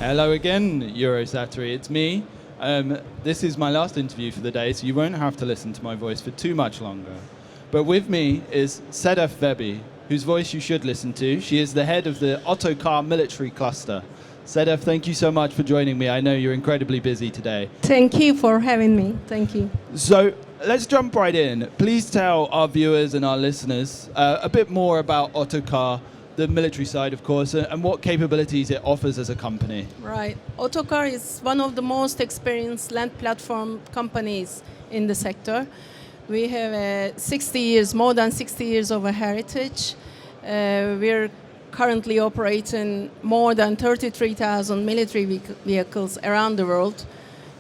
Hello again, Eurosatory. It's me. This is my last interview for the day, so you won't have to listen to my voice for too much longer. But with me is Sedef VEHBI, whose voice you should listen to. She is the head of the OTOKAR military cluster. Sedef, thank you so much for joining me. I know you're incredibly busy today. Thank you for having me. Thank you. So let's jump right in. Please tell our viewers and our listeners a bit more about OTOKAR, the military side, of course, and what capabilities it offers as a company. Right. OTOKAR is one of the most experienced land platform companies in the sector. We have 60 years, more than 60 years of a heritage. We're currently operating more than 33,000 military vehicles around the world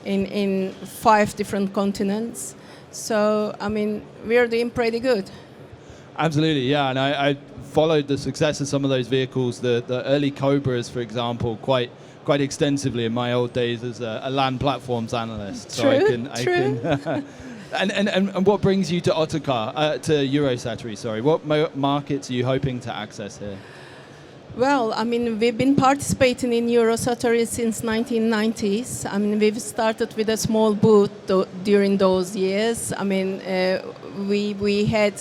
in 5 different continents. So, I mean, we're doing pretty good. Absolutely, yeah. And I followed the success of some of those vehicles, the early Cobras, for example, quite extensively in my old days as a land platforms analyst. So True. And what brings you to OTOKAR, to Eurosatory, sorry? What markets are you hoping to access here? Well, I mean, we've been participating in Eurosatory since 1990s. I mean, we've started with a small booth during those years. I mean, we had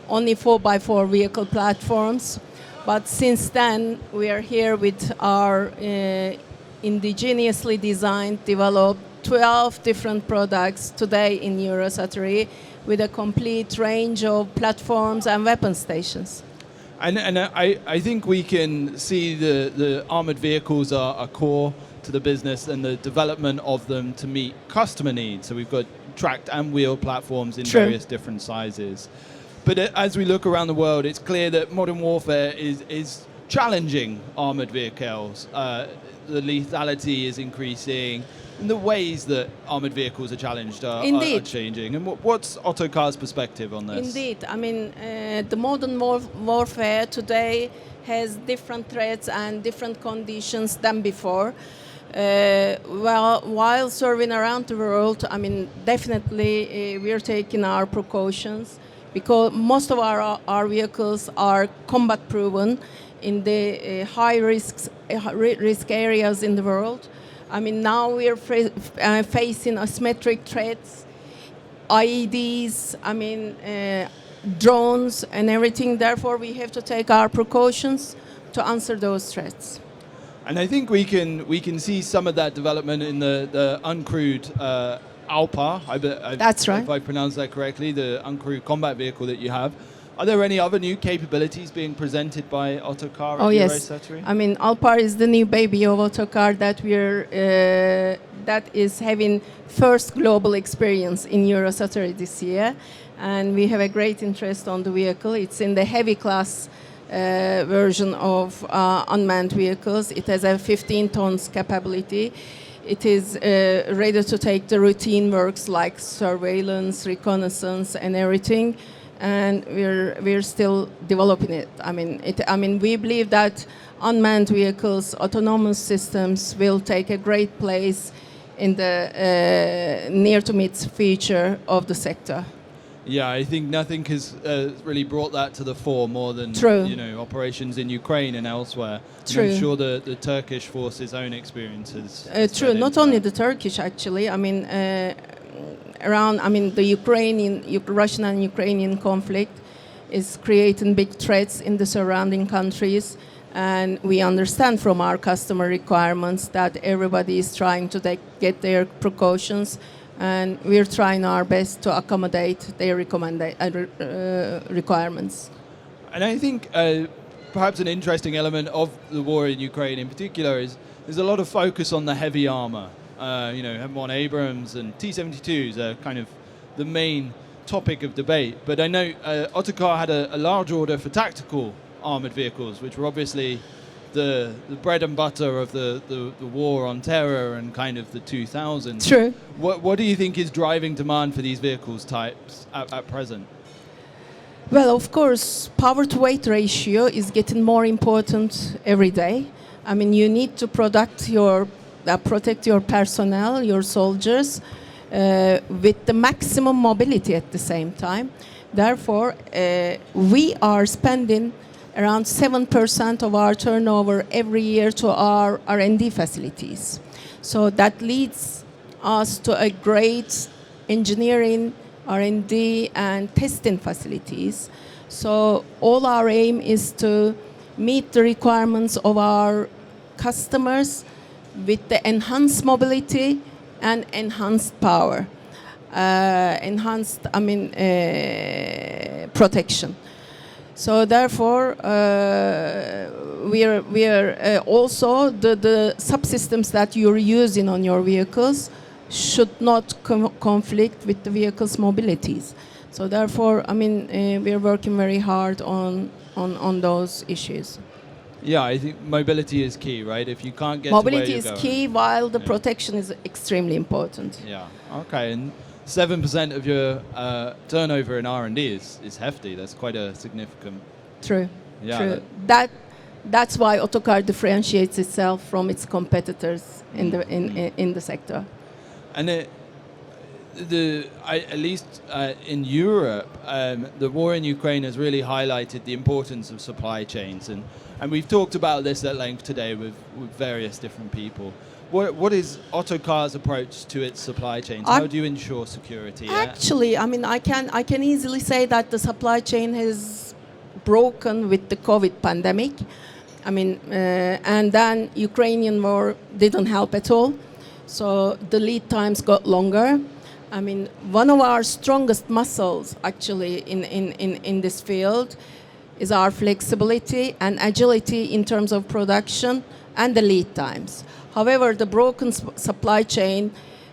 only 4x4 vehicle platforms, but since then we are here with our indigenously designed, developed 12 different products today in Eurosatory with a complete range of platforms and weapon stations. And I think we can see the armoured vehicles are core to the business and the development of them to meet customer needs. So we've got tracked and wheeled platforms in various different sizes. But as we look around the world, it's clear that modern warfare is challenging armoured vehicles. The lethality is increasing, and the ways that armoured vehicles are challenged are changing. And what's OTOKAR's perspective on this? Indeed. I mean, the modern warfare today has different threats and different conditions than before. While serving around the world, I mean, definitely we're taking our precautions because most of our vehicles are combat proven in the high risk areas in the world. I mean, now we are facing asymmetric threats, IEDs, I mean, drones and everything. Therefore, we have to take our precautions to answer those threats. And I think we can see some of that development in the uncrewed ALPA. That's right. If I pronounced that correctly, the uncrewed combat vehicle that you have. Are there any other new capabilities being presented by OTOKAR at Eurosatory? I mean, ALPA is the new baby of OTOKAR that is having first global experience in Eurosatory this year, and we have a great interest on the vehicle. It's in the heavy class version of unmanned vehicles. It has a 15 tons capability. It is ready to take the routine works like surveillance, reconnaissance, and everything. And we're still developing it. I mean, we believe that unmanned vehicles, autonomous systems will take a great place in the near to mid future of the sector. Yeah, I think nothing has really brought that to the fore more than operations in Ukraine and elsewhere. True. And I'm sure the Turkish forces' own experiences. True. Not only the Turkish, actually. I mean. The Russian and Ukrainian conflict is creating big threats in the surrounding countries, and we understand from our customer requirements that everybody is trying to get their precautions, and we're trying our best to accommodate their requirements. And I think perhaps an interesting element of the war in Ukraine in particular is there's a lot of focus on the heavy armor. M1 Abrams and T-72s are kind of the main topic of debate. But I know OTOKAR had a large order for tactical armoured vehicles, which were obviously the bread and butter of the war on terror and kind of the 2000s. True. What do you think is driving demand for these vehicles types at present? Well, of course, power-to-weight ratio is getting more important every day. I mean, you need to protect your personnel, your soldiers, with the maximum mobility at the same time. Therefore, we are spending around 7% of our turnover every year to our R&D facilities. So that leads us to a great engineering, R&D, and testing facilities. So all our aim is to meet the requirements of our customers with the enhanced mobility and enhanced power, protection. So therefore, we are also the subsystems that you're using on your vehicles should not conflict with the vehicle's mobilities. So therefore, we are working very hard on those issues. Yeah, I think mobility is key, right? If you can't get mobility to where is you're going. key, while the protection is extremely important. Yeah. Okay. And 7% of your turnover in R&D is hefty. That's quite a significant. True. Yeah. True. That's why OTOKAR differentiates itself from its competitors in the sector. And at least in Europe, the war in Ukraine has really highlighted the importance of supply chains, and we've talked about this at length today with various different people. What is OTOKAR's approach to its supply chains? How do you ensure security? Actually, I can easily say that the supply chain has broken with the COVID pandemic. And then Ukrainian war didn't help at all. So the lead times got longer. One of our strongest muscles actually in this field is our flexibility and agility in terms of production and the lead times. However, the broken supply chain,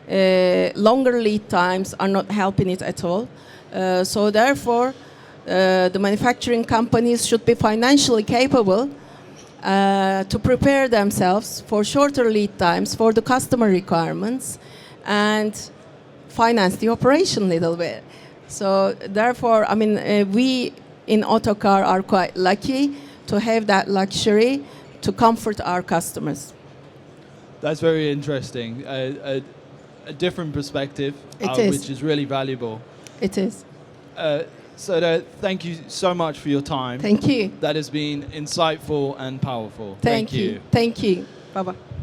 longer lead times are not helping it at all. So therefore, the manufacturing companies should be financially capable to prepare themselves for shorter lead times for the customer requirements and finance the operation a little bit. So therefore, we in OTOKAR are quite lucky to have that luxury to comfort our customers. That's very interesting. A different perspective, which is really valuable. It is. Sedef, thank you so much for your time. Thank you. That has been insightful and powerful. Thank you. Thank you. Bye-bye.